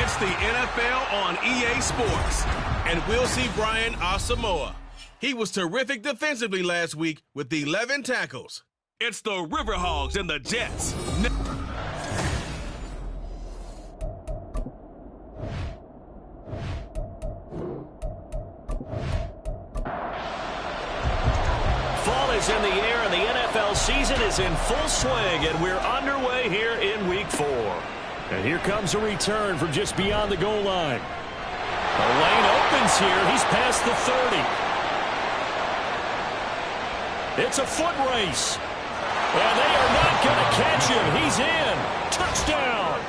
It's the NFL on EA Sports. And we'll see Brian Asamoah. He was terrific defensively last week with 11 tackles. It's the River Hogs and the Jets. Fall is in the air and the NFL season is in full swing, and we're underway here in Week 4. And here comes a return from just beyond the goal line. The lane opens here. He's past the 30. It's a foot race. And they are not going to catch him. He's in. Touchdown.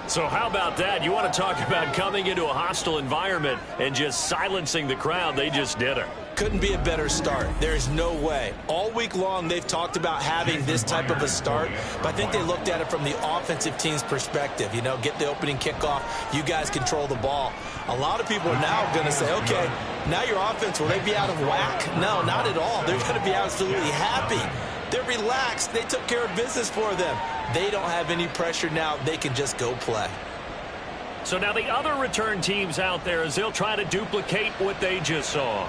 So how about that? You want to talk about coming into a hostile environment and just silencing the crowd. They just did it. Couldn't be a better start. There's no way. All week long, they've talked about having this type of a start, but I think they looked at it from the offensive team's perspective. You know, get the opening kickoff. You guys control the ball. A lot of people are now going to say, okay, now your offense, will they be out of whack? No, not at all. They're going to be absolutely happy. They're relaxed. They took care of business for them. They don't have any pressure now. They can just go play. So now the other return teams out there, as they'll try to duplicate what they just saw.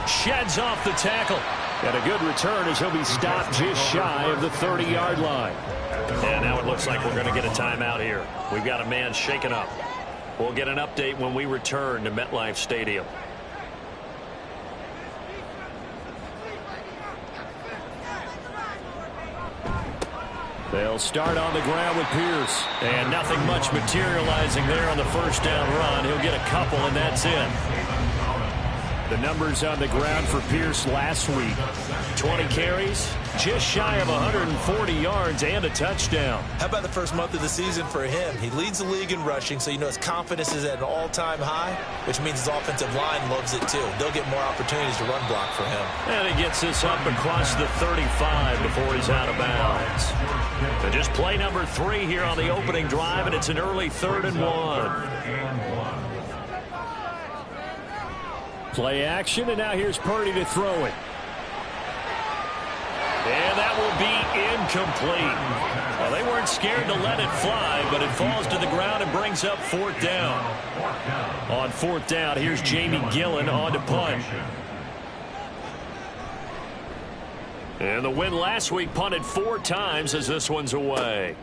Sheds off the tackle. And a good return as he'll be stopped just shy of the 30-yard line. And now it looks like we're going to get a timeout here. We've got a man shaken up. We'll get an update when we return to MetLife Stadium. They'll start on the ground with Pierce. And nothing much materializing there on the first down run. He'll get a couple, and that's it. The numbers on the ground for Pierce last week. 20 carries, just shy of 140 yards, and a touchdown. How about the first month of the season for him? He leads the league in rushing, so you know his confidence is at an all-time high, which means his offensive line loves it too. They'll get more opportunities to run block for him. And he gets this up across the 35 before he's out of bounds. So just play number 3 here on the opening drive, and it's an early 3rd and 1. Play action, and now here's Purdy to throw it. And that will be incomplete. Well, they weren't scared to let it fly, but it falls to the ground and brings up 4th down. On 4th down, here's Jamie Gillen on to punt. And the win last week punted 4 times as this one's away.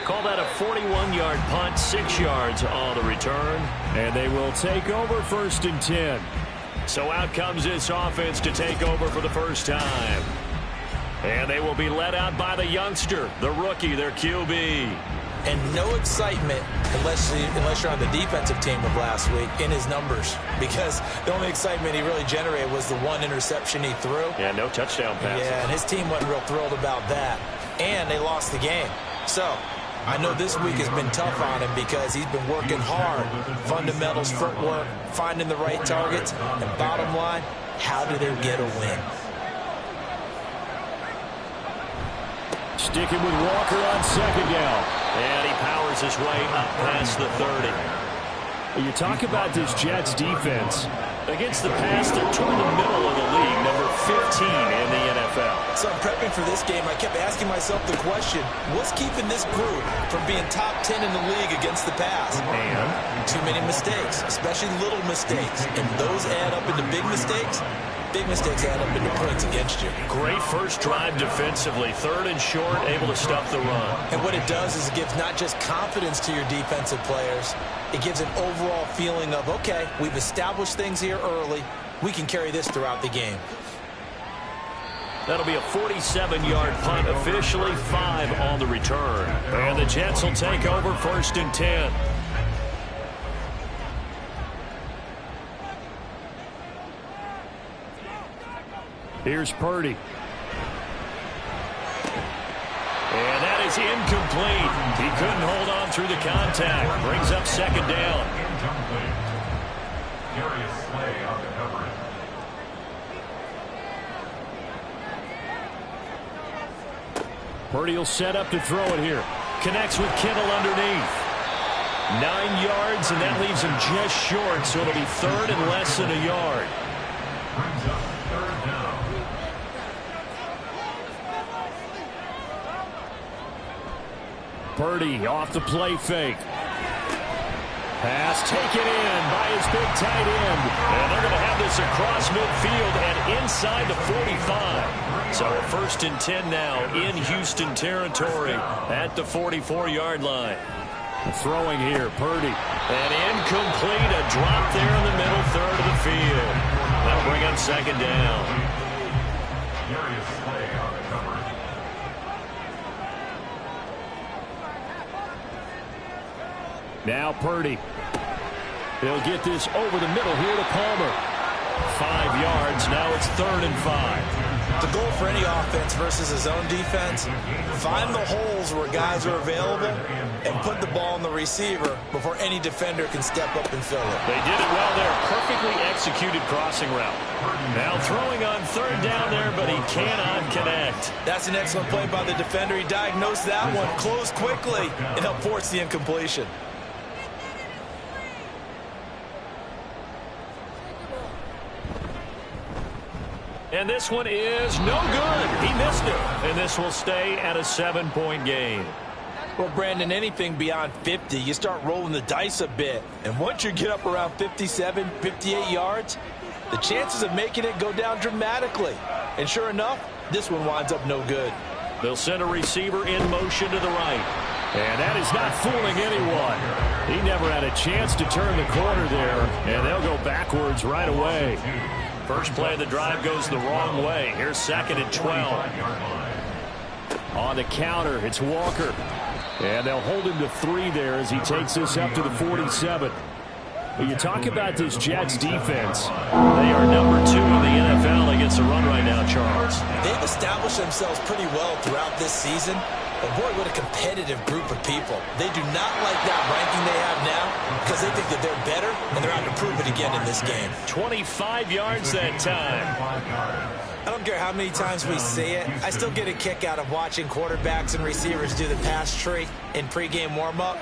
Call that a 41-yard punt, 6 yards on the return. And they will take over 1st and 10. So out comes this offense to take over for the first time. And they will be led out by the youngster, the rookie, their QB. And no excitement unless you're on the defensive team of last week in his numbers, because the only excitement he really generated was the 1 interception he threw. Yeah, no touchdown passes. Yeah, and his team wasn't real thrilled about that. And they lost the game. So I know this week has been tough on him because he's been working hard. Fundamentals, footwork, finding the right targets. And bottom line, how do they get a win? Sticking with Walker on 2nd down. And he powers his way up past the 30. You talk about this Jets defense. Against the pass, they're toward the middle of the league, number 15 in the NFL. So I'm prepping for this game. I kept asking myself the question, what's keeping this group from being top 10 in the league against the pass? And too many mistakes, especially little mistakes. And those add up into big mistakes. Big mistakes add up into points against you. Great first drive defensively. 3rd and short, able to stop the run. And what it does is it gives not just confidence to your defensive players, it gives an overall feeling of, okay, we've established things here early. We can carry this throughout the game. That'll be a 47-yard punt, officially 5 on the return. And the Jets will take over 1st and 10. Here's Purdy. And that is incomplete. He couldn't hold on through the contact. Brings up 2nd down. Purdy will set up to throw it here. Connects with Kittle underneath. 9 yards, and that leaves him just short, so it'll be 3rd and less than a yard. Purdy off the play fake. Pass taken in by his big tight end. And they're going to have this across midfield and inside the 45. So a 1st and 10 now in Houston territory at the 44-yard line. Throwing here, Purdy. And incomplete, a drop there in the middle third of the field. That'll bring up 2nd down. Now Purdy. He'll get this over the middle here to Palmer. 5 yards. Now it's 3rd and 5. The goal for any offense versus his own defense, find the holes where guys are available and put the ball on the receiver before any defender can step up and fill it. They did it well there. Perfectly executed crossing route. Now throwing on 3rd down there, but he cannot connect. That's an excellent play by the defender. He diagnosed that one, closed quickly, and helped force the incompletion. And this one is no good. He missed it. And this will stay at a 7-point game. Well, Brandon, anything beyond 50, you start rolling the dice a bit. And once you get up around 57, 58 yards, the chances of making it go down dramatically. And sure enough, this one winds up no good. They'll send a receiver in motion to the right. And that is not fooling anyone. He never had a chance to turn the corner there. And they'll go backwards right away. First play of the drive goes the wrong way. Here's 2nd and 12. On the counter, it's Walker. And they'll hold him to 3 there as he takes this up to the 47. When you talk about this Jets defense, they are number 2 in the NFL against the run right now, Charles. They've established themselves pretty well throughout this season. But boy, what a competitive group of people. They do not like that ranking they have now because they think that they're better, and they're out to prove it again in this game. 25 yards that time. I don't care how many times we see it. I still get a kick out of watching quarterbacks and receivers do the pass tree in pregame warm-up.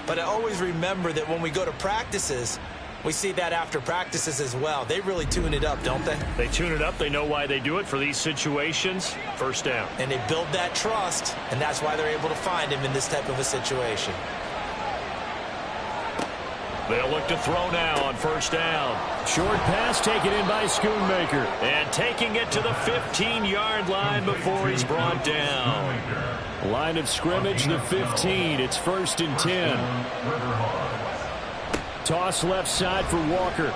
But I always remember that when we go to practices, we see that after practices as well. They really tune it up, don't they? They tune it up. They know why they do it for these situations. 1st down. And they build that trust, and that's why they're able to find him in this type of a situation. They'll look to throw now on 1st down. Short pass taken in by Schoonmaker. And taking it to the 15-yard line before he's brought down. Line of scrimmage, the 15. It's 1st and 10. Toss left side for Walker.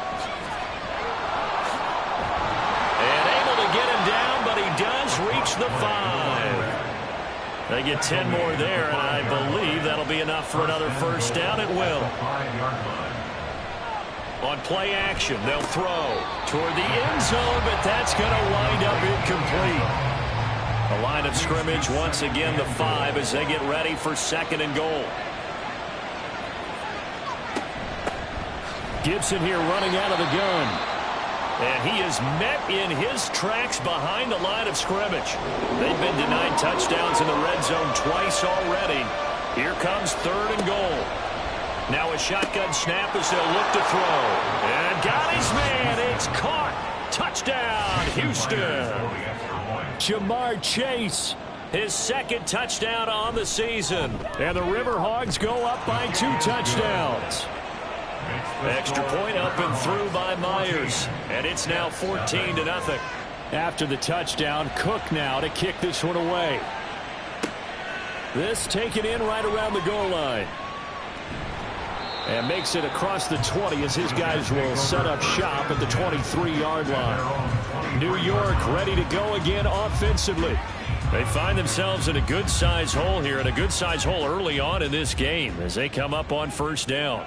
And able to get him down, but he does reach the 5. They get 10 more there, and I believe that'll be enough for another 1st down. It will. On play action, they'll throw toward the end zone, but that's going to wind up incomplete. The line of scrimmage, once again, the 5 as they get ready for 2nd and goal. Gibson here running out of the gun. And he is met in his tracks behind the line of scrimmage. They've been denied touchdowns in the red zone twice already. Here comes 3rd and goal. Now a shotgun snap as they'll look to throw. And got his man. It's caught. Touchdown, Houston. Jamar Chase. His 2nd touchdown on the season. And the River Hogs go up by 2 touchdowns. Extra point up and through by Myers. And it's now 14-0. After the touchdown, Cook now to kick this one away. This taken in right around the goal line. And makes it across the 20 as his guys will set up shop at the 23-yard line. New York ready to go again offensively. They find themselves in a good-size hole here, and a good-size hole early on in this game as they come up on 1st down.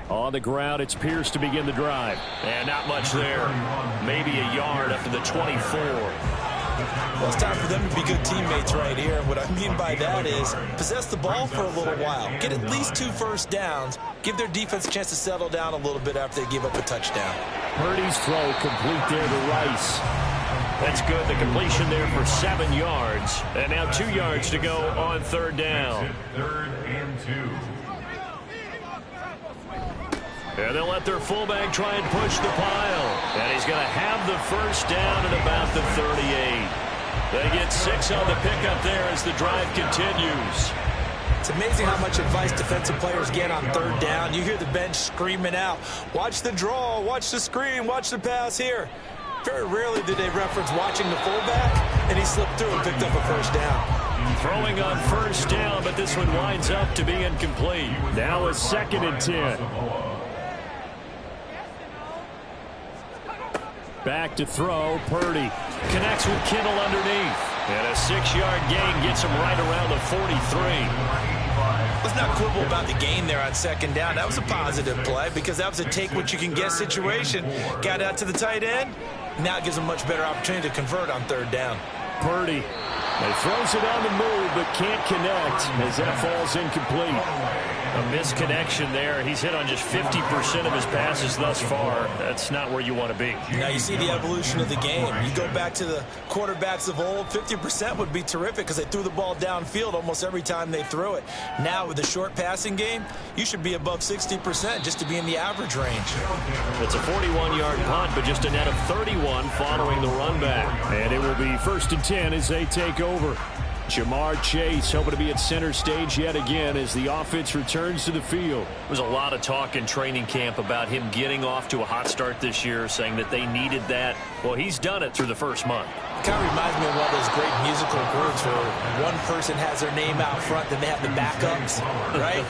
On the ground, it's Pierce to begin the drive. And not much there. Maybe a yard up to the 24. Well, it's time for them to be good teammates right here. What I mean by that is possess the ball for a little while. Get at least 2 first downs. Give their defense a chance to settle down a little bit after they give up a touchdown. Purdy's throw complete there to Rice. That's good. The completion there for 7 yards. And now 2 yards to go on 3rd down. 3rd and 2. And they'll let their fullback try and push the pile. And he's going to have the 1st down at about the 38. They get 6 on the pickup there as the drive continues. It's amazing how much advice defensive players get on third down. You hear the bench screaming out, watch the draw, watch the screen, watch the pass here. Very rarely do they reference watching the fullback, and he slipped through and picked up a first down. Throwing on first down, but this one winds up to be incomplete. Now a 2nd and 10. Back to throw, Purdy. Connects with Kittle underneath. And a 6-yard gain gets him right around the 43. Let's not quibble about the gain there on 2nd down. That was a positive play because that was a take-what-you-can-get situation. Got out to the tight end. Now it gives him a much better opportunity to convert on 3rd down. Purdy. He throws it on the move, but can't connect as that falls incomplete. A misconnection there. He's hit on just 50% of his passes thus far. That's not where you want to be. Now you see the evolution of the game. You go back to the quarterbacks of old, 50% would be terrific because they threw the ball downfield almost every time they threw it. Now with the short passing game, you should be above 60% just to be in the average range. It's a 41-yard punt, but just a net of 31 following the run back. And it will be 1st and 10 as they take over. Jamar Chase hoping to be at center stage yet again as the offense returns to the field. There was a lot of talk in training camp about him getting off to a hot start this year, saying that they needed that. Well, he's done it through the first month. Kind of reminds me of one of those great musical groups where one person has their name out front, then they have the backups, right?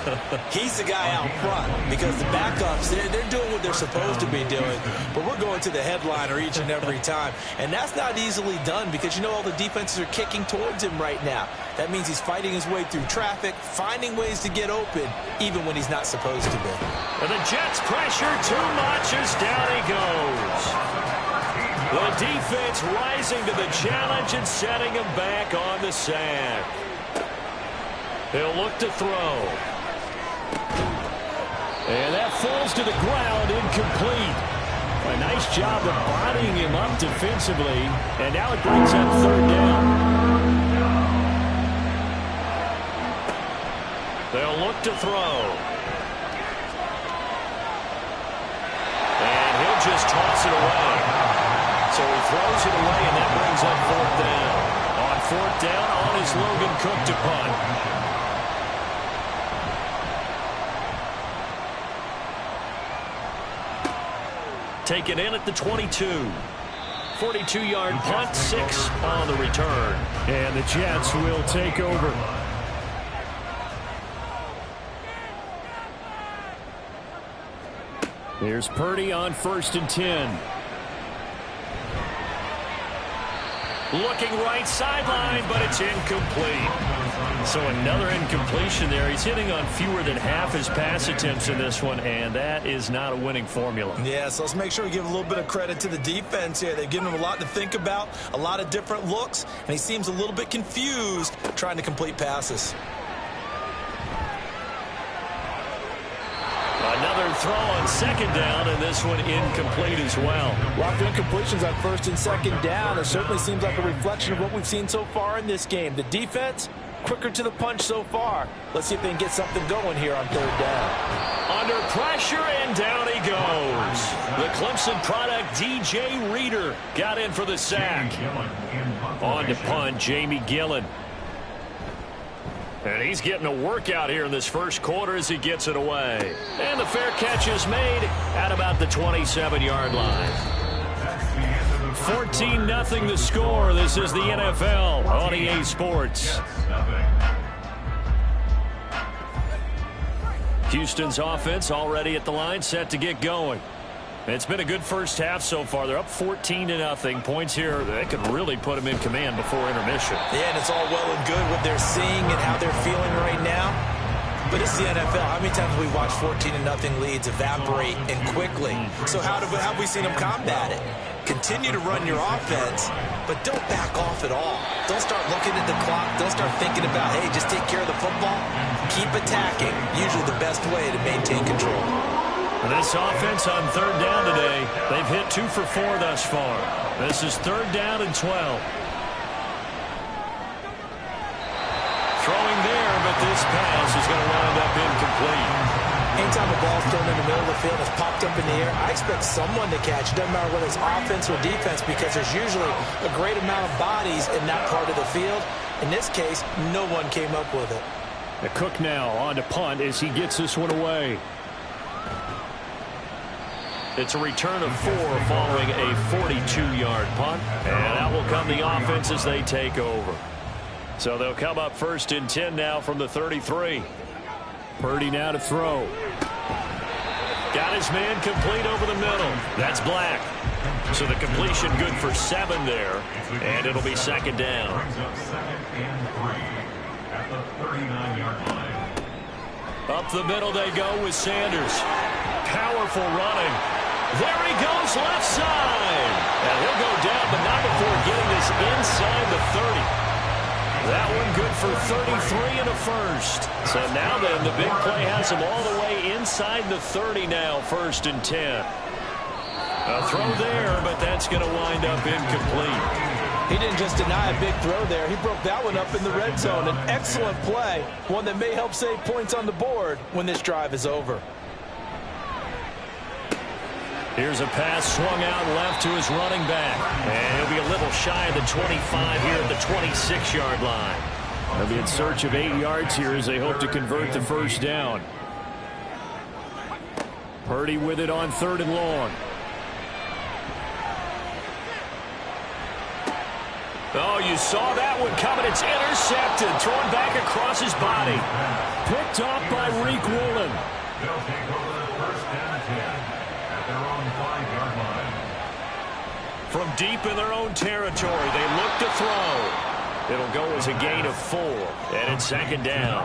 He's the guy out front because the backups, they're doing what they're supposed to be doing, but we're going to the headliner each and every time. And that's not easily done because, you know, all the defenses are kicking towards him right now. That means he's fighting his way through traffic, finding ways to get open, even when he's not supposed to be. And the Jets pressure too much as down he goes. The defense rising to the challenge and setting him back on the sack. He'll look to throw. And that falls to the ground, incomplete. A nice job of bodying him up defensively. And now it brings up 3rd down. They'll look to throw. And he'll just toss it away. So he throws it away, and that brings up 4th down. On 4th down, on is Logan Cook to punt. Taken in at the 22. 42-yard punt, 6 on the return. And the Jets will take over. Here's Purdy on 1st and 10. Looking right sideline, but it's incomplete. So another incompletion there. He's hitting on fewer than half his pass attempts in this one, and that is not a winning formula. Yeah, so let's make sure we give a little bit of credit to the defense here. They've given him a lot to think about, a lot of different looks, and he seems a little bit confused trying to complete passes. Another throw on 2nd down, and this one incomplete as well. Lots of incompletions on 1st and 2nd down. It certainly seems like a reflection of what we've seen so far in this game. The defense, quicker to the punch so far. Let's see if they can get something going here on 3rd down. Under pressure, and down he goes. The Clemson product, DJ Reader, got in for the sack. On to punt, Jamie Gillen. And he's getting a workout here in this first quarter as he gets it away. And the fair catch is made at about the 27-yard line. 14-0 the score. This is the NFL on EA Sports. Houston's offense already at the line, set to get going. It's been a good first half so far. They're up 14-0. Points here, they could really put them in command before intermission. Yeah, and it's all well and good what they're seeing and how they're feeling right now. But it's the NFL. How many times have we watched 14-0 leads evaporate and quickly? So how have we seen them combat it? Continue to run your offense, but don't back off at all. Don't start looking at the clock. Don't start thinking about, hey, just take care of the football. Keep attacking. Usually the best way to maintain control. This offense on 3rd down today, they've hit 2 for 4 thus far. This is 3rd down and 12. Throwing there, but this pass is going to wind up incomplete. anytime a ball's thrown in the middle of the field, it's popped up in the air, I expect someone to catch. It doesn't matter whether it's offense or defense, because there's usually a great amount of bodies in that part of the field. In this case, no one came up with it. The Cook now on to punt as he gets this one away. It's a return of 4 following a 42-yard punt. And out will come the offense as they take over. So they'll come up 1st and 10 now from the 33. Purdy now to throw. Got his man complete over the middle. That's Black. So the completion good for 7 there. And it'll be 2nd down. Up the middle they go with Sanders. Powerful running. There he goes left side. And he'll go down, but not before getting this inside the 30. That one good for 33 and a first. So now then, the big play has him all the way inside the 30 now, 1st and 10. A throw there, but that's going to wind up incomplete. He didn't just deny a big throw there. He broke that one up in the red zone. An excellent play, one that may help save points on the board when this drive is over. Here's a pass swung out left to his running back. And he'll be a little shy of the 25 here at the 26-yard line. They'll be in search of 8 yards here as they hope to convert the 1st down. Purdy with it on 3rd and long. Oh, you saw that one coming. It's intercepted. Thrown back across his body. Picked off by Reek Woolen. They'll take over the 1st and 10 at their own 5-yard line. From deep in their own territory, they look to throw. It'll go as a gain of 4, and it's 2nd down.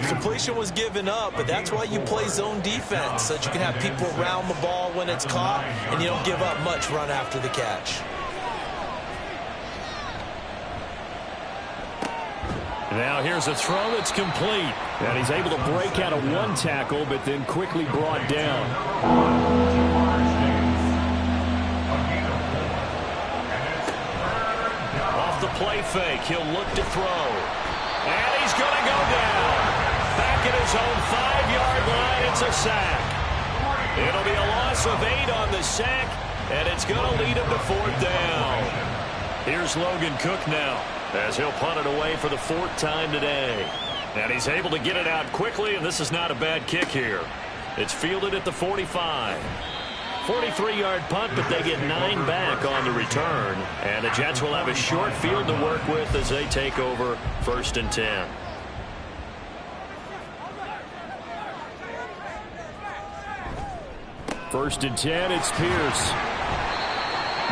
Completion was given up, but that's why you play zone defense, so that you can have people around the ball when it's caught, and you don't give up much run after the catch. Now here's a throw that's complete. And he's able to break out of 1 tackle, but then quickly brought down. Off the play fake, he'll look to throw. And he's going to go down. Back at his own 5-yard line, it's a sack. It'll be a loss of 8 on the sack, and it's going to lead him to 4th down. Here's Logan Cook now, as he'll punt it away for the 4th time today. And he's able to get it out quickly, and this is not a bad kick here. It's fielded at the 45. 43-yard punt, but they get 9 back on the return. And the Jets will have a short field to work with as they take over 1st and 10. First and 10, it's Pierce.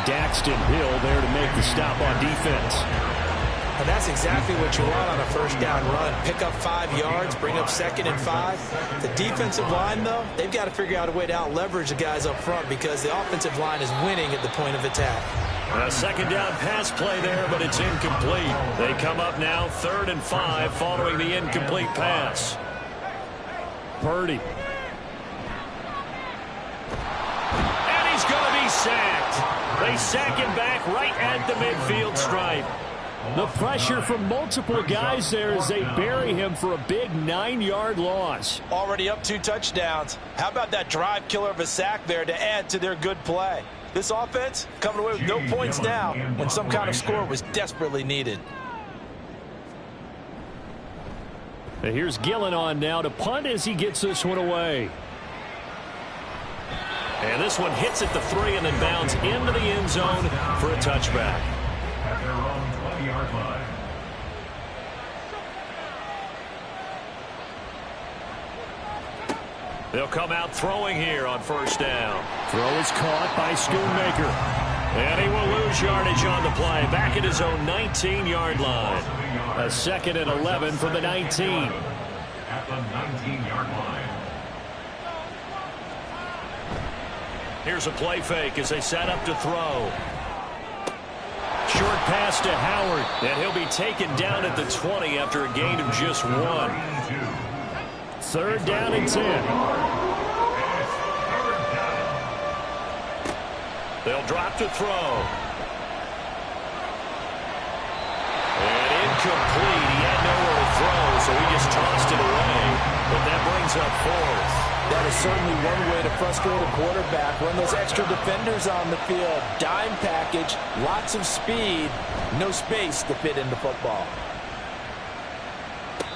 Daxton Hill there to make the stop on defense. And that's exactly what you want on a 1st down run. Pick up 5 yards, bring up 2nd and 5. The defensive line, though, they've got to figure out a way to out-leverage the guys up front because the offensive line is winning at the point of attack. A 2nd down pass play there, but it's incomplete. They come up now 3rd and 5 following the incomplete pass. Purdy. And he's going to be sacked. They sack him back right at the midfield stripe. The pressure from multiple guys there as they bury him for a big 9-yard loss. Already up 2 touchdowns. How about that drive killer of a sack there to add to their good play? This offense coming away with no points now when some kind of score was desperately needed. And here's Gillen on now to punt as he gets this one away. And this one hits at the 3 and then bounds into the end zone for a touchback. At their own 20-yard line. They'll come out throwing here on 1st down. Throw is caught by Schoonmaker. And he will lose yardage on the play. Back at his own 19-yard line. A 2nd and 11 from the 19. At the 19-yard line. Here's a play fake as they set up to throw. Short pass to Howard, and he'll be taken down at the 20 after a gain of just 1. 3rd down and 10. They'll drop to throw. And incomplete. He had nowhere to throw, so he just tossed it away. But that brings up 4th. That is certainly one way to frustrate a quarterback. Run those extra defenders on the field. Dime package, lots of speed, no space to fit into football.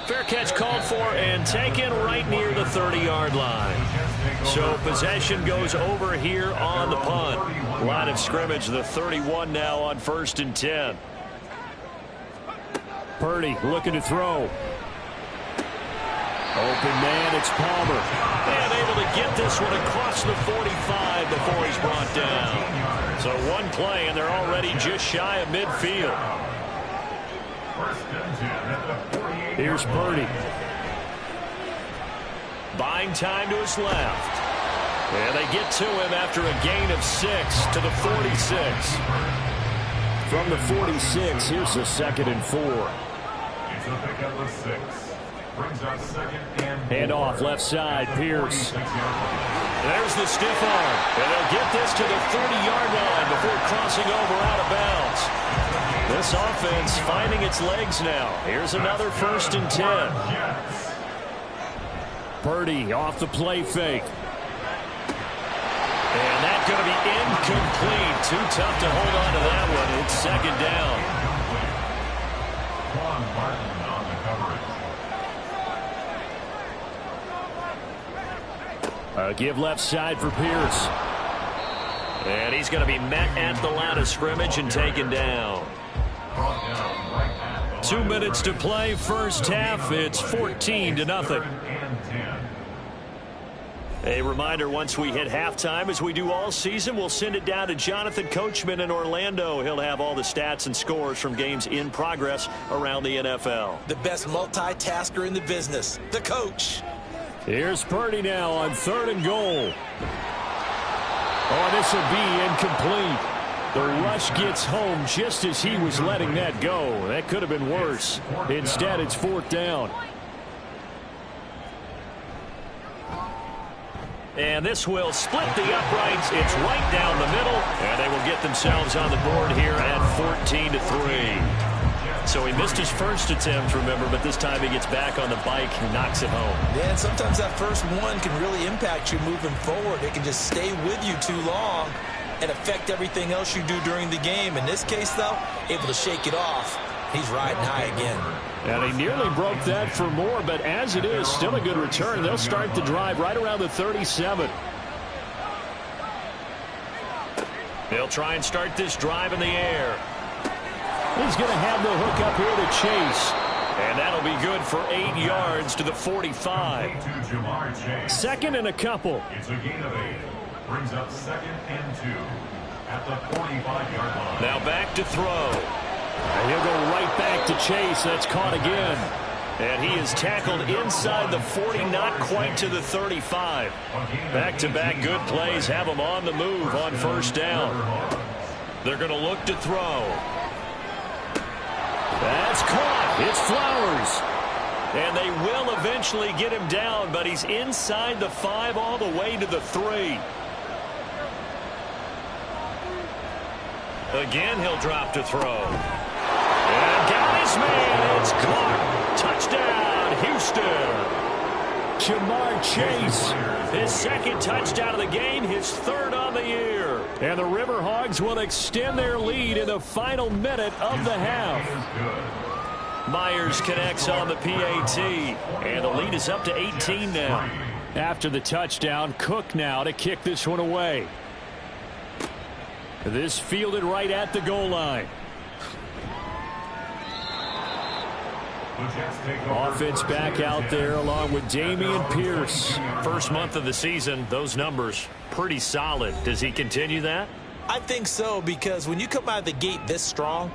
Fair catch called for and taken right near the 30-yard line. So possession goes over here on the punt. Line of scrimmage, the 31 now on 1st and 10. Purdy looking to throw. Open man, it's Palmer. And able to get this one across the 45 before he's brought down. So one play, and they're already just shy of midfield. Here's Purdy. Buying time to his left. And they get to him after a gain of 6 to the 46. From the 46, here's the 2nd and 4. It's a pick up of 6. Brings up 2nd and 4. Hand off left side, Pierce. There's the stiff arm. And they'll get this to the 30-yard line before crossing over out of bounds. This offense finding its legs now. Here's another 1st and 10. Purdy off the play fake. And that's going to be incomplete. Too tough to hold on to that one. It's 2nd down. Quan Martin on the coverage. Give left side for Pierce. And he's going to be met at the line of scrimmage and taken down. 2 minutes to play, first half. It's 14-0. A reminder, once we hit halftime, as we do all season, we'll send it down to Jonathan Coachman in Orlando. He'll have all the stats and scores from games in progress around the NFL. The best multitasker in the business, the coach. Here's Purdy now on 3rd and goal. Oh, this will be incomplete. The rush gets home just as he was letting that go. That could have been worse. Instead, it's 4th down. And this will split the uprights. It's right down the middle. And they will get themselves on the board here at 14-3. So he missed his first attempt, remember, but this time he gets back on the bike and knocks it home. Yeah, and sometimes that first one can really impact you moving forward. It can just stay with you too long and affect everything else you do during the game. In this case, though, able to shake it off. He's riding high again. And he nearly broke that for more, but as it is, still a good return. They'll start the drive right around the 37. They'll try and start this drive in the air. He's going to have the hook up here to Chase. And that'll be good for 8 yards to the 45. 2nd and a couple. It's a gain of 8. Brings up 2nd and 2 at the 45-yard line. Now back to throw. And he'll go right back to Chase. That's caught again. And he is tackled inside the 40, not quite to the 35. Back-to-back good plays have him on the move on 1st down. They're going to look to throw. That's caught. It's Flowers. And they will eventually get him down, but he's inside the 5 all the way to the 3. Again, he'll drop to throw. And got his man. It's Clark. Touchdown, Houston. Jamar Chase. His 2nd touchdown of the game, his 3rd on the year. And the River Hogs will extend their lead in the final minute of the half. Myers connects on the PAT. And the lead is up to 18 now. After the touchdown, Cook now to kick this one away. This fielded right at the goal line. Offense back out there along with Damian Pierce. First month of the season, those numbers pretty solid. Does he continue that? I think so, because when you come out of the gate this strong,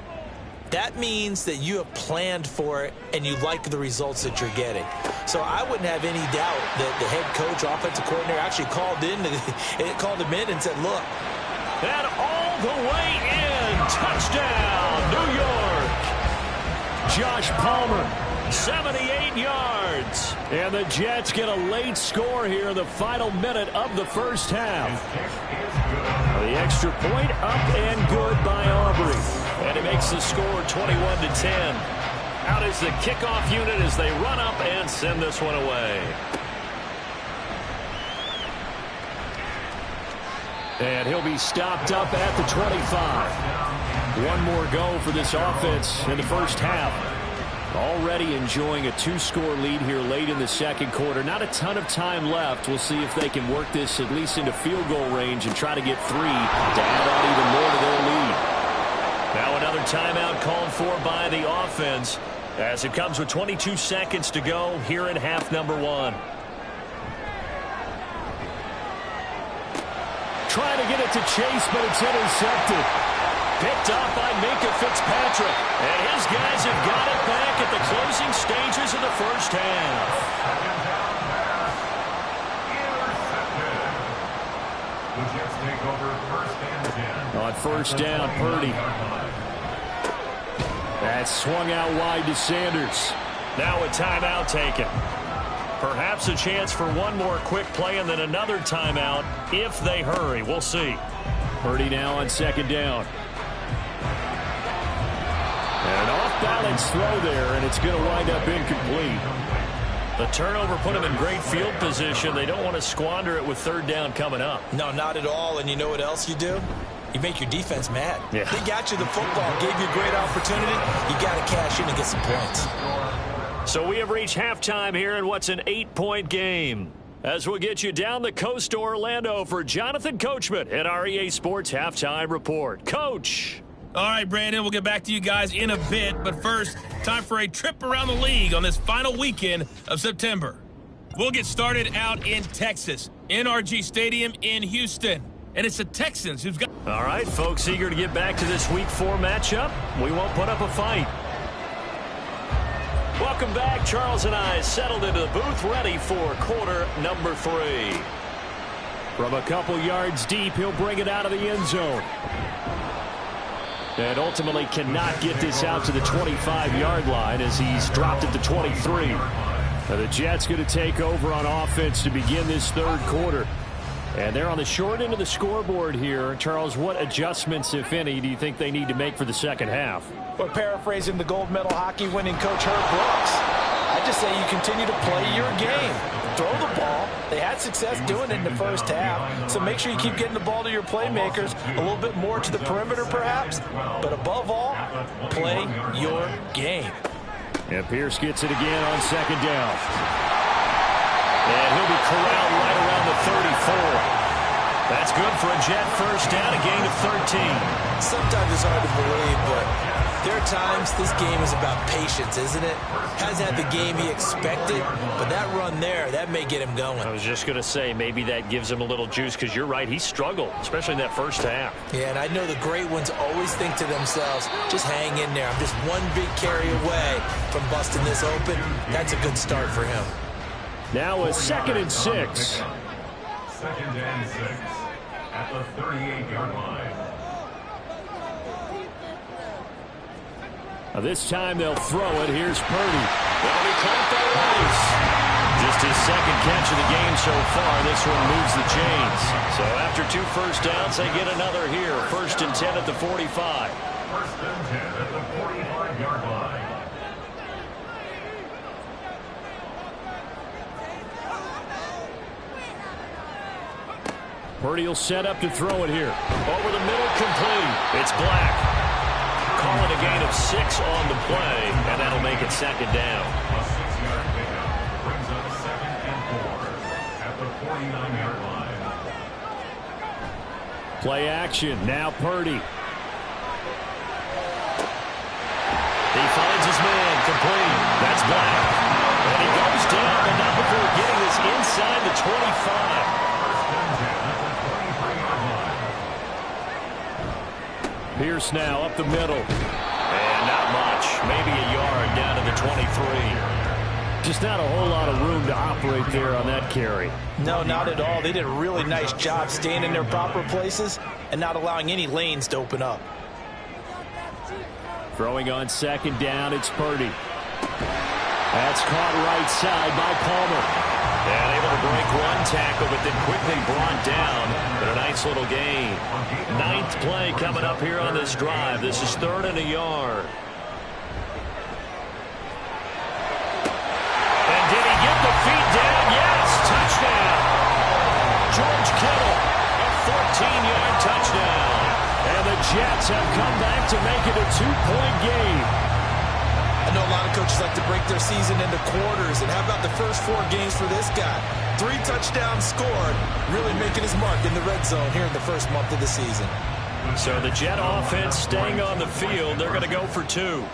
that means that you have planned for it and you like the results that you're getting. So I wouldn't have any doubt that the head coach, offensive coordinator, actually called him in and said, look. And all the way in. Touchdown, New York. Josh Palmer. 78 yards. And the Jets get a late score here in the final minute of the first half. The extra point up and good by Aubrey. And it makes the score 21-10. Out is the kickoff unit as they run up and send this one away. And he'll be stopped up at the 25. One more go for this offense in the first half. Already enjoying a 2-score lead here late in the second quarter. Not a ton of time left. We'll see if they can work this at least into field goal range and try to get 3 to add on even more to their lead. Now another timeout called for by the offense as it comes with 22 seconds to go here in half number 1. Trying to get it to Chase, but it's intercepted. Picked off by Minka Fitzpatrick. And his guys have got it back at the closing stages of the first half. On first down, Purdy. That's swung out wide to Sanders. Now a timeout taken. Perhaps a chance for one more quick play and then another timeout if they hurry. We'll see. Purdy now on second down. And an off-balance throw there, and it's going to wind up incomplete. The turnover put them in great field position. They don't want to squander it with third down coming up. No, not at all. And you know what else you do? You make your defense mad. Yeah. They got you the football, gave you a great opportunity. You got to cash in and get some points. So we have reached halftime here in what's an 8-point game. As we'll get you down the coast to Orlando for Jonathan Coachman at our EA Sports Halftime Report. Coach. All right, Brandon, we'll get back to you guys in a bit. But first, time for a trip around the league on this final weekend of September. We'll get started out in Texas, NRG Stadium in Houston. And it's the Texans who've got... All right, folks, eager to get back to this Week 4 matchup. We won't put up a fight. Welcome back. Charles and I settled into the booth, ready for quarter number 3. From a couple yards deep, he'll bring it out of the end zone. And ultimately cannot get this out to the 25-yard line as he's dropped at the 23. Now the Jets going to take over on offense to begin this third quarter. And they're on the short end of the scoreboard here. Charles, what adjustments, if any, do you think they need to make for the second half? Well, paraphrasing the gold medal hockey winning coach Herb Brooks, I just say you continue to play your game. Throw the ball. They had success doing it in the first half, so make sure you keep getting the ball to your playmakers, a little bit more to the perimeter perhaps, but above all, play your game. And Pierce gets it again on second down. And he'll be corralled right around the 34. That's good for a Jet first down, a gain of 13. Sometimes it's hard to believe, but there are times this game is about patience, isn't it? Hasn't had the game he expected, but that run there, that may get him going. I was just going to say, maybe that gives him a little juice, because you're right, he struggled, especially in that first half. Yeah, and I know the great ones always think to themselves, just hang in there. I'm just one big carry away from busting this open. That's a good start for him. Now a 2nd and 6. Second and 6 at the 38-yard line. Now this time they'll throw it. Here's Purdy. That'll be caught by Rice. Just his second catch of the game so far. This one moves the chains. So after 2 first downs, they get another here. 1st and 10 at the 45. 1st and 10 at the 45-yard line. Purdy will set up to throw it here. Over the middle, complete. It's Black. Calling a gain of 6 on the play, and that'll make it second down. A 6-yard pickup brings up 2nd and 4 at the 49-yard line. Play action. Now Purdy. He finds his man. Complete. That's Black. And he goes down, but not before getting this inside the 25. Pierce now up the middle. And not much. Maybe a yard down to the 23. Just not a whole lot of room to operate there on that carry. No, not at all. They did a really nice job staying in their proper places and not allowing any lanes to open up. Throwing on second down, it's Purdy. That's caught right side by Palmer. And able to break one tackle, but then quickly brought down. But a nice little gain. 9th play coming up here on this drive. This is 3rd and a yard. And did he get the feet down? Yes, touchdown. George Kittle, a 17-yard touchdown. And the Jets have come back to make it a 2-point game. I know a lot of coaches like to break their season into quarters. And how about the first 4 games for this guy? 3 touchdowns scored, really making his mark in the red zone here in the first month of the season. So the Jet offense staying on the field. They're going to go for 2.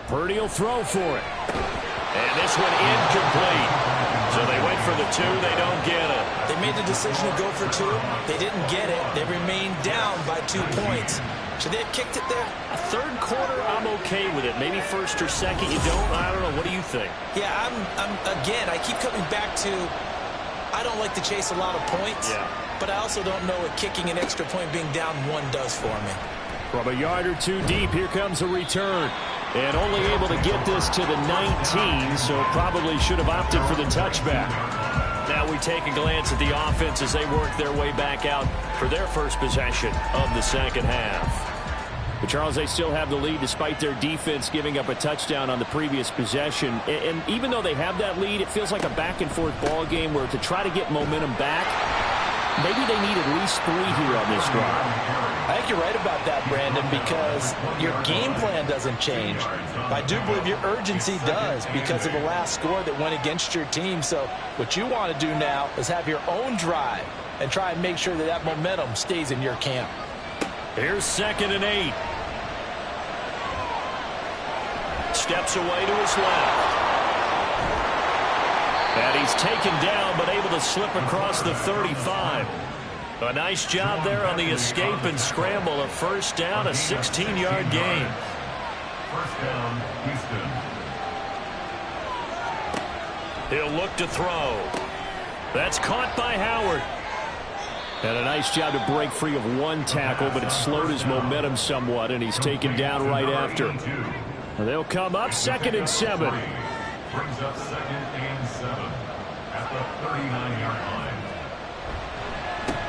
Purdy will throw for it. And this one incomplete. So they went for the 2. They don't get it. They made the decision to go for 2. They didn't get it. They remained down by 2 points. Should they have kicked it there? A third quarter, I'm okay with it. Maybe first or second, you don't. I don't know. What do you think? Yeah, again, I keep coming back to I don't like to chase a lot of points. Yeah. But I also don't know what kicking an extra point being down 1 does for me. From a yard or 2 deep, here comes a return. And only able to get this to the 19, so probably should have opted for the touchback. Now we take a glance at the offense as they work their way back out for their first possession of the second half. But Charles, they still have the lead despite their defense giving up a touchdown on the previous possession. And even though they have that lead, it feels like a back-and-forth ball game where to try to get momentum back, maybe they need at least 3 here on this drive. I think you're right about that, Brandon, because your game plan doesn't change. I do believe your urgency does because of the last score that went against your team. So what you want to do now is have your own drive and try and make sure that that momentum stays in your camp. Here's 2nd and 8. Steps away to his left. And he's taken down but able to slip across the 35. A nice job there on the escape and scramble. A first down, a 16-yard gain. First down, Houston. He'll look to throw. That's caught by Howard. And a nice job to break free of 1 tackle, but it slowed his momentum somewhat, and he's taken down right after. They'll come up 2nd and 7. Brings up 2nd and 7 at the 39-yard line.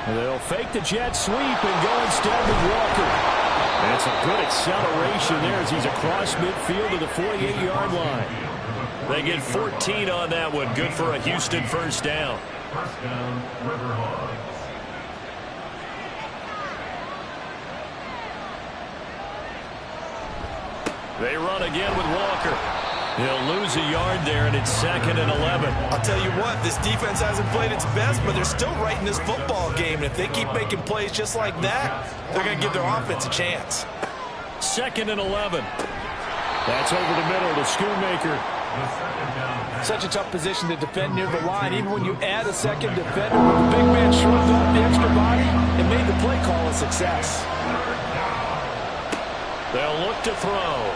They'll fake the jet sweep and go instead with Walker. And it's a good acceleration there as he's across midfield to the 48-yard line. They get 14 on that one. Good for a Houston first down. First down, River Hogs. They run again with Walker. He'll lose a yard there, and it's 2nd and 11. I'll tell you what, this defense hasn't played its best, but they're still right in this football game. And if they keep making plays just like that, they're going to give their offense a chance. 2nd and 11. That's over the middle to Schoonmaker. Such a tough position to defend near the line. Even when you add a second defender, with the big man shrugged off the extra body, it made the play call a success. They'll look to throw.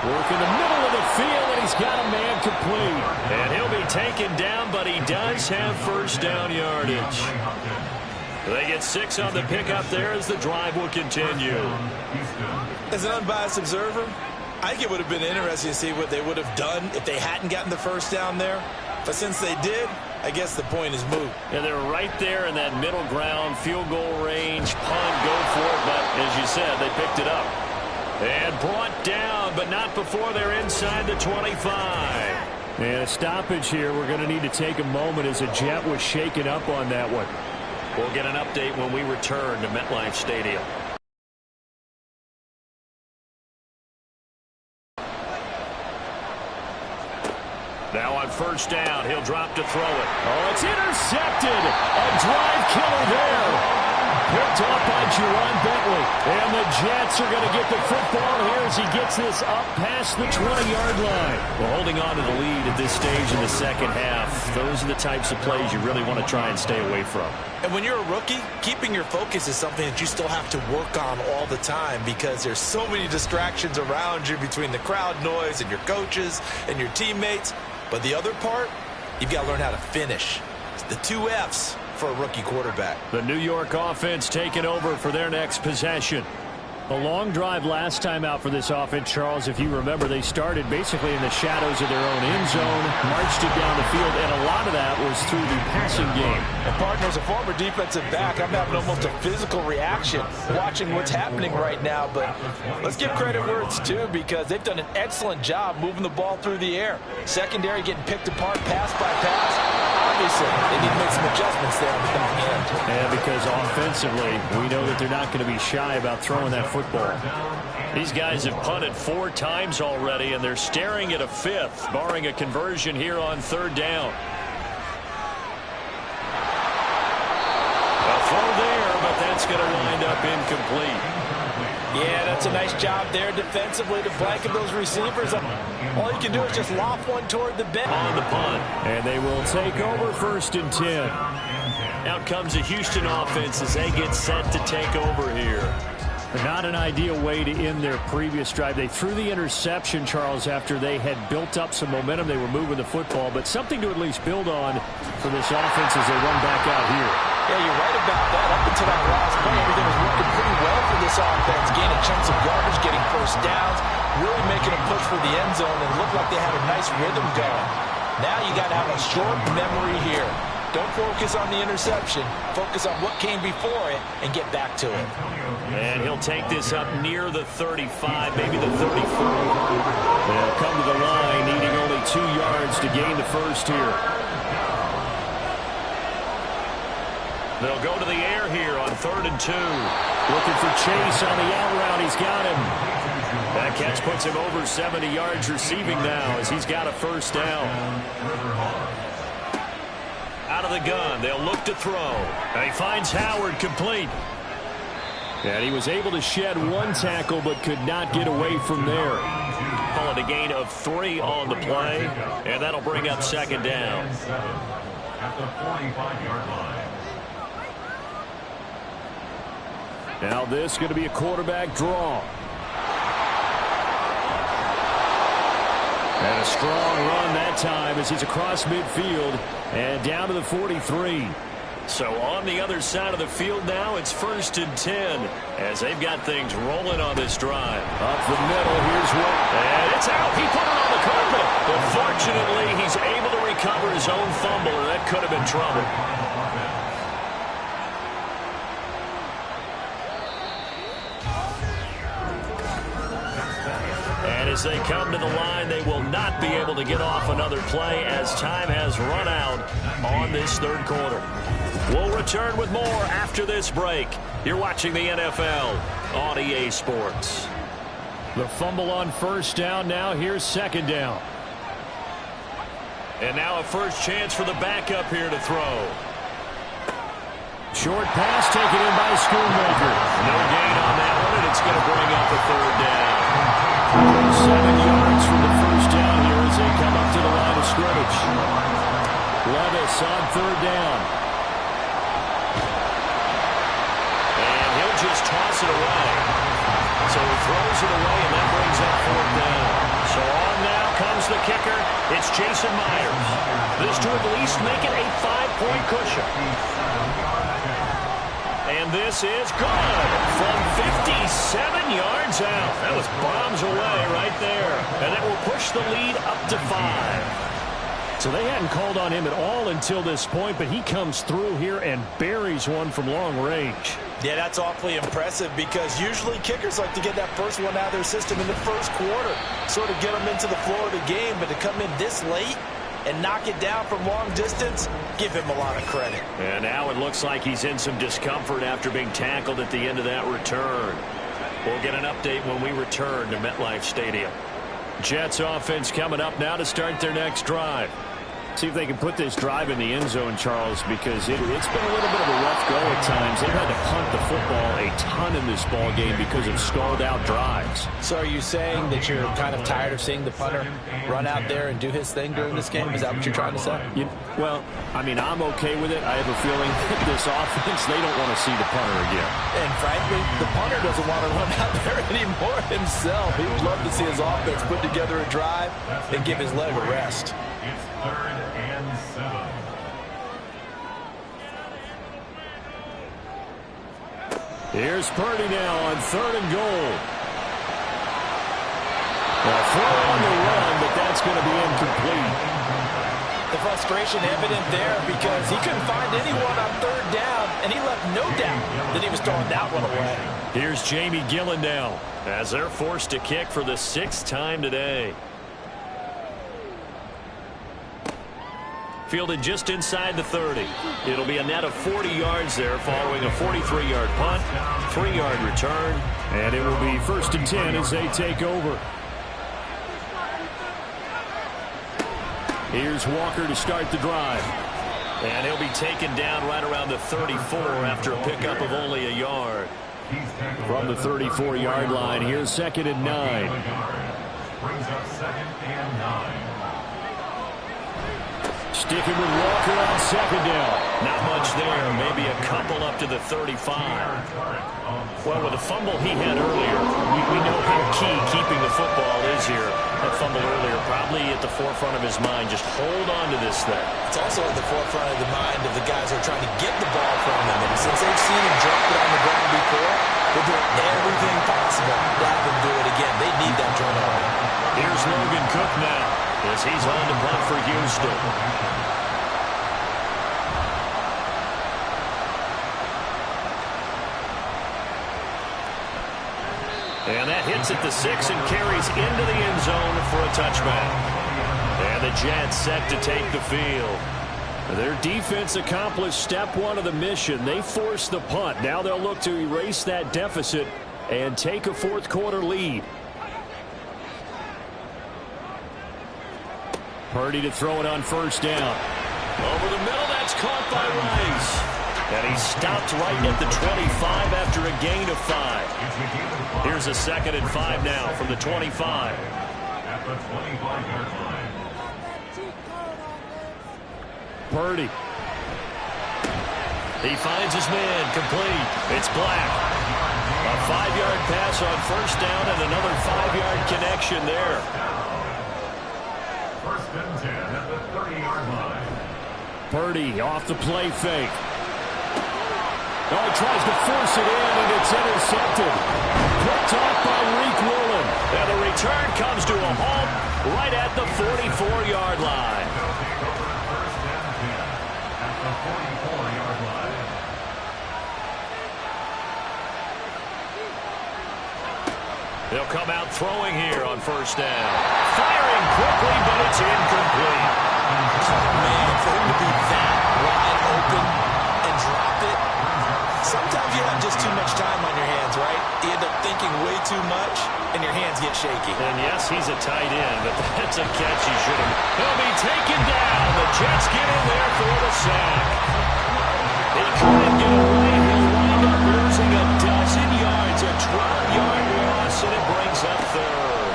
Work in the middle of the field, and he's got a man complete. And he'll be taken down, but he does have first down yardage. They get 6 on the pickup there as the drive will continue. As an unbiased observer, I think it would have been interesting to see what they would have done if they hadn't gotten the first down there. But since they did, I guess the point is moot. And they're right there in that middle ground, field goal range, punt, go for it. But as you said, they picked it up. And brought down, but not before they're inside the 25. And a stoppage here. We're going to need to take a moment as a Jet was shaken up on that one. We'll get an update when we return to MetLife Stadium. Now on first down, he'll drop to throw it. Oh, it's intercepted. A drive killer there. Picked off by Jerron Bentley. And the Jets are going to get the football here as he gets this up past the 20-yard line. Well, holding on to the lead at this stage in the second half, those are the types of plays you really want to try and stay away from. And when you're a rookie, keeping your focus is something that you still have to work on all the time because there's so many distractions around you between the crowd noise and your coaches and your teammates. But the other part, you've got to learn how to finish. It's the 2 F's for a rookie quarterback. The New York offense taking over for their next possession. A long drive last time out for this offense, Charles. If you remember, they started basically in the shadows of their own end zone, marched it down the field, and a lot of that was through the passing game. And partner, as a former defensive back, I'm having almost a physical reaction watching what's happening right now. But let's give credit where it's due because they've done an excellent job moving the ball through the air. Secondary getting picked apart pass by pass. Obviously, they need to make some adjustments there on the end. And because offensively, we know that they're not going to be shy about throwing that football. These guys have punted 4 times already, and they're staring at a 5th, barring a conversion here on 3rd down. A throw there, but that's going to wind up incomplete. Yeah, that's a nice job there defensively to blanket those receivers. All you can do is just loft one toward the bench. On the punt, and they will take over 1st and 10. Out comes the Houston offense as they get set to take over here. Not an ideal way to end their previous drive. They threw the interception, Charles, after they had built up some momentum. They were moving the football, but something to at least build on for this offense as they run back out here. Yeah, you're right about that. Up until that last play, everything was working pretty well for this offense. Gaining chunks of yardage, getting first downs, really making a push for the end zone, and it looked like they had a nice rhythm going. Now you got to have a short memory here. Don't focus on the interception. Focus on what came before it and get back to it. And he'll take this up near the 35, maybe the 34. They'll come to the line, needing only 2 yards to gain the first here. They'll go to the air here on 3rd and 2. Looking for Chase on the out route. He's got him. That catch puts him over 70 yards receiving now as he's got a first down. Out of the gun, they'll look to throw. And he finds Howard complete. And he was able to shed 1 tackle but could not get away from there. Call it a gain of 3 on the play, and that'll bring up 2nd down. At the 45-yard line. Now this is going to be a quarterback draw. And a strong run that time as he's across midfield and down to the 43. So on the other side of the field now, it's 1st and 10 as they've got things rolling on this drive. Up the middle, here's what. And it's out. He put it on the carpet. But fortunately, he's able to recover his own fumble, and that could have been trouble. As they come to the line, they will not be able to get off another play as time has run out on this 3rd quarter. We'll return with more after this break. You're watching the NFL on EA Sports. The fumble on 1st down. Now here's 2nd down. And now a first chance for the backup here to throw. Short pass taken in by Schoonmaker. No gain on that one, and it's going to bring up a 3rd down. 7 yards from the first down here as they come up to the line of scrimmage. Levis on 3rd down. And he'll just toss it away. So he throws it away, and that brings up 4th down. So on now comes the kicker. It's Jason Myers. This to at least make it a 5-point cushion. And this is good from 57 yards out. That was bombs away right there. And that will push the lead up to 5. So they hadn't called on him at all until this point, but he comes through here and buries one from long range. Yeah, that's awfully impressive because usually kickers like to get that first one out of their system in the 1st quarter, sort of get them into the flow of the game, but to come in this late and knock it down from long distance, give him a lot of credit. And now it looks like he's in some discomfort after being tackled at the end of that return. We'll get an update when we return to MetLife Stadium. Jets offense coming up now to start their next drive. See if they can put this drive in the end zone, Charles, because it's been a little bit of a rough go at times. They've had to punt the football a ton in this ball game because of stalled-out drives. So are you saying that you're kind of tired of seeing the punter run out there and do his thing during this game? Is that what you're trying to say? Well, I mean, I'm okay with it. I have a feeling that this offense, they don't want to see the punter again. And frankly, the punter doesn't want to run out there anymore himself. He would love to see his offense put together a drive and give his leg a rest. It's 3rd and 7. Here's Purdy now on 3rd and goal. A throw on the run, but that's going to be incomplete. The frustration evident there because he couldn't find anyone on 3rd down, and he left no doubt that he was throwing that one away. Here's Jamie Gillen now as they're forced to kick for the 6th time today. fielded just inside the 30. It'll be a net of 40 yards there following a 43-yard punt, 3-yard return, and it will be 1st and 10 as they take over. Here's Walker to start the drive. And he'll be taken down right around the 34 after a pickup of only a yard. From the 34-yard line, here's 2nd and 9. Brings up 2nd and 9. Sticking with Walker on 2nd down. Not much there. Maybe a couple up to the 35. Well, with the fumble he had earlier, we know how key keeping the football is here. That fumble earlier probably at the forefront of his mind. Just hold on to this thing. It's also at the forefront of the mind of the guys who are trying to get the ball from him. And since they've seen him drop it on the ground before, they're doing everything possible to have him do it again. They need that turnover. Here's Logan Cook now as he's on to punt for Houston. And that hits at the 6 and carries into the end zone for a touchback. And the Jets set to take the field. Their defense accomplished step 1 of the mission. They forced the punt. Now they'll look to erase that deficit and take a 4th quarter lead. Purdy to throw it on 1st down. Over the middle, that's caught by Rice. And he stopped right at the 25 after a gain of 5. Here's a 2nd and 5 now from the 25. At the 25-yard line. Purdy. He finds his man, complete. It's Black. A 5-yard pass on 1st down and another 5-yard connection there. 1st and 10 at the 30-yard line. Purdy off the play fake. Oh, he tries to force it in, and it's intercepted. Picked off by Reek Woolen. And the return comes to a halt right at the 44-yard line. At the 44-yard line. They'll come out throwing here on 1st down. Firing quickly, but it's incomplete. Man, for him to be that wide open and drop it, sometimes you have just too much time on your hands, right? You end up thinking way too much, and your hands get shaky. And yes, he's a tight end, but that's a catch he should have. He'll be taken down. The Jets get in there for the sack. He couldn't get away. He'll wind up losing a dozen yards, a 12-yard loss, and it brings up 3rd.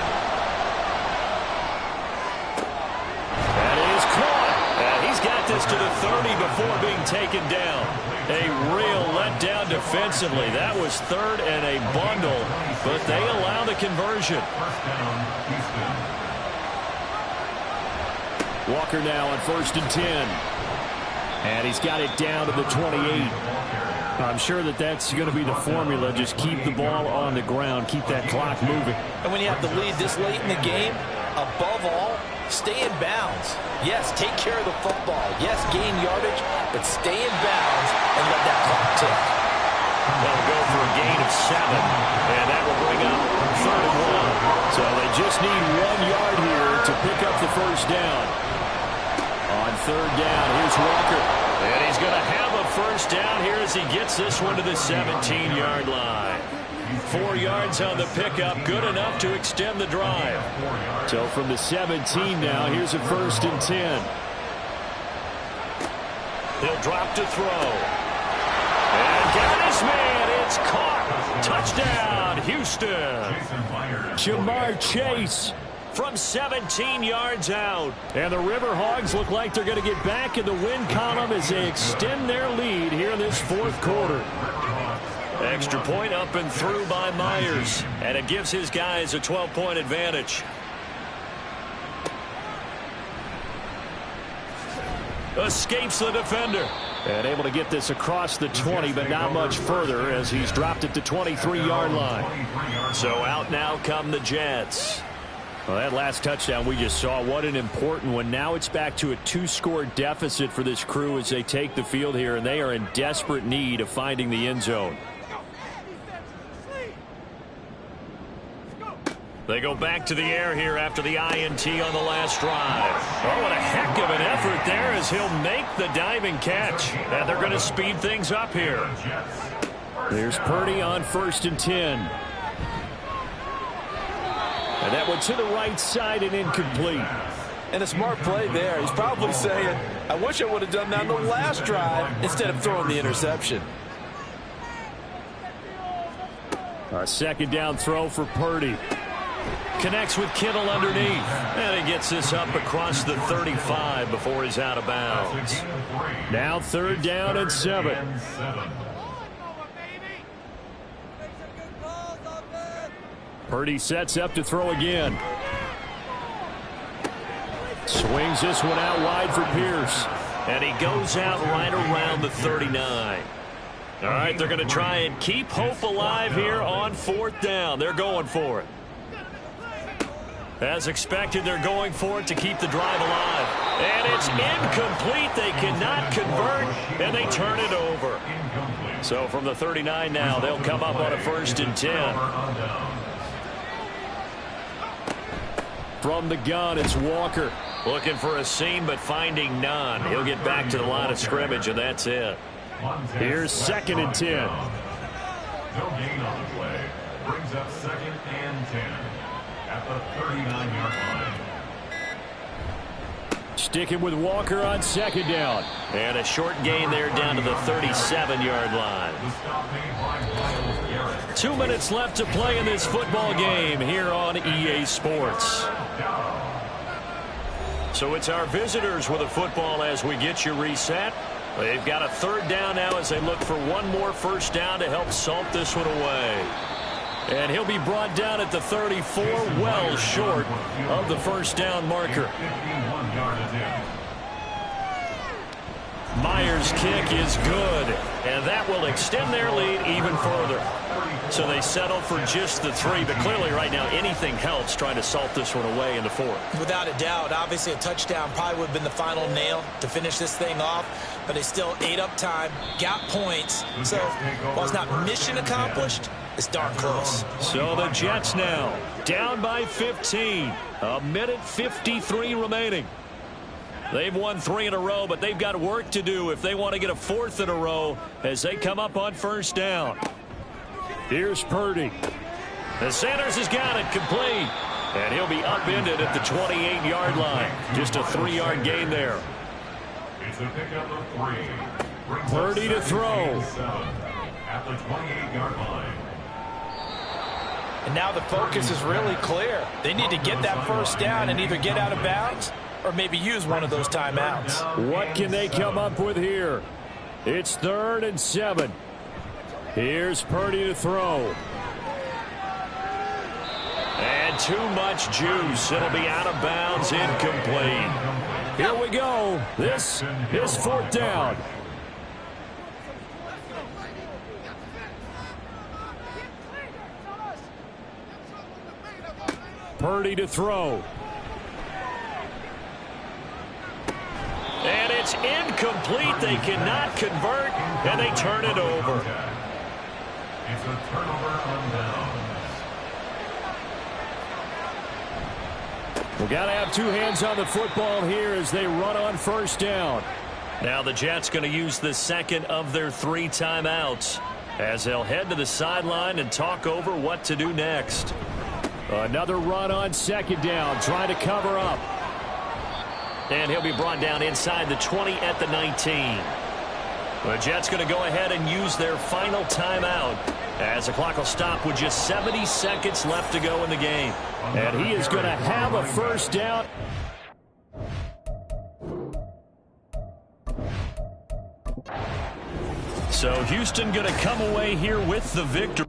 That is caught. And he's got this to the 30 before being taken down. A real letdown defensively. That was 3rd and a bundle, but they allow the conversion. 1st down, Houston. Walker now on 1st and 10. And he's got it down to the 28. I'm sure that's going to be the formula. Just keep the ball on the ground. Keep that clock moving. And when you have the lead this late in the game, above all, stay in bounds. Yes, take care of the football. Yes, gain yardage, but stay in bounds and let that clock tick. They'll go for a gain of 7, and that will bring up 3rd and 1. So they just need 1 yard here to pick up the 1st down. On 3rd down, here's Walker. And he's going to have a 1st down here as he gets this one to the 17-yard line. 4 yards on the pickup, good enough to extend the drive. So from the 17 now, here's a 1st and 10. He'll drop to throw. And got his man. It's caught. Touchdown, Houston. Jamar Chase from 17 yards out. And the River Hogs look like they're going to get back in the win column as they extend their lead here in this 4th quarter. Extra point up and through by Myers. And it gives his guys a 12-point advantage. Escapes the defender. And able to get this across the 20, but not much further as he's dropped it to 23-yard line. So out now come the Jets. Well, that last touchdown we just saw, what an important one. Now it's back to a 2-score deficit for this crew as they take the field here, and they are in desperate need of finding the end zone. They go back to the air here after the INT on the last drive. Oh, what a heck of an effort there as he'll make the diving catch. And they're going to speed things up here. There's Purdy on 1st and 10. And that one to the right side and incomplete. And a smart play there. He's probably saying, I wish I would have done that on the last drive instead of throwing the interception. A 2nd down throw for Purdy. Connects with Kittle underneath. And he gets this up across the 35 before he's out of bounds. Now 3rd down and 7. Purdy sets up to throw again. Swings this one out wide for Pierce. And he goes out right around the 39. All right, they're going to try and keep hope alive here on 4th down. They're going for it. As expected, they're going for it to keep the drive alive. And it's incomplete. They cannot convert, and they turn it over. So from the 39 now, they'll come up on a 1st and 10. From the gun, it's Walker. Looking for a seam, but finding none. He'll get back to the line of scrimmage, and that's it. Here's 2nd and 10. No gain on the play. Brings up 2nd and 10 at the 39-yard line. Sticking with Walker on 2nd down. And a short gain there down to the 37-yard line. 2 minutes left to play in this football game here on EA Sports. So it's our visitors with a football as we get you reset. They've got a 3rd down now as they look for one more 1st down to help salt this one away. And he'll be brought down at the 34, well short of the 1st down marker. Myers' kick is good, and that will extend their lead even further. So they settle for just the 3, but clearly right now anything helps trying to salt this one away in the 4th. Without a doubt, obviously a touchdown probably would have been the final nail to finish this thing off, but they still ate up time, got points. So while it's not mission accomplished, it's darn close. So the Jets now down by 15. A minute 53 remaining. They've won 3 in a row, but they've got work to do if they want to get a 4th in a row as they come up on 1st down. Here's Purdy. And Sanders has got it complete. And he'll be upended at the 28-yard line. Just a 3-yard gain there. It's a pickup of 3. Purdy to throw. At the 28-yard line. And now the focus is really clear. They need to get that 1st down and either get out of bounds or maybe use one of those timeouts. What can they come up with here? It's 3rd and 7. Here's Purdy to throw. And too much juice. It'll be out of bounds, incomplete. Here we go. This is 4th down. Purdy to throw. And it's incomplete. They cannot convert, and they turn it over. It's a turnover on downs. We got to have 2 hands on the football here as they run on 1st down. Now the Jets going to use the 2nd of their 3 timeouts as they'll head to the sideline and talk over what to do next. Another run on 2nd down, trying to cover up. And he'll be brought down inside the 20 at the 19. The Jets going to go ahead and use their final timeout as the clock will stop with just 70 seconds left to go in the game. And he is going to have a 1st down. So Houston going to come away here with the victory.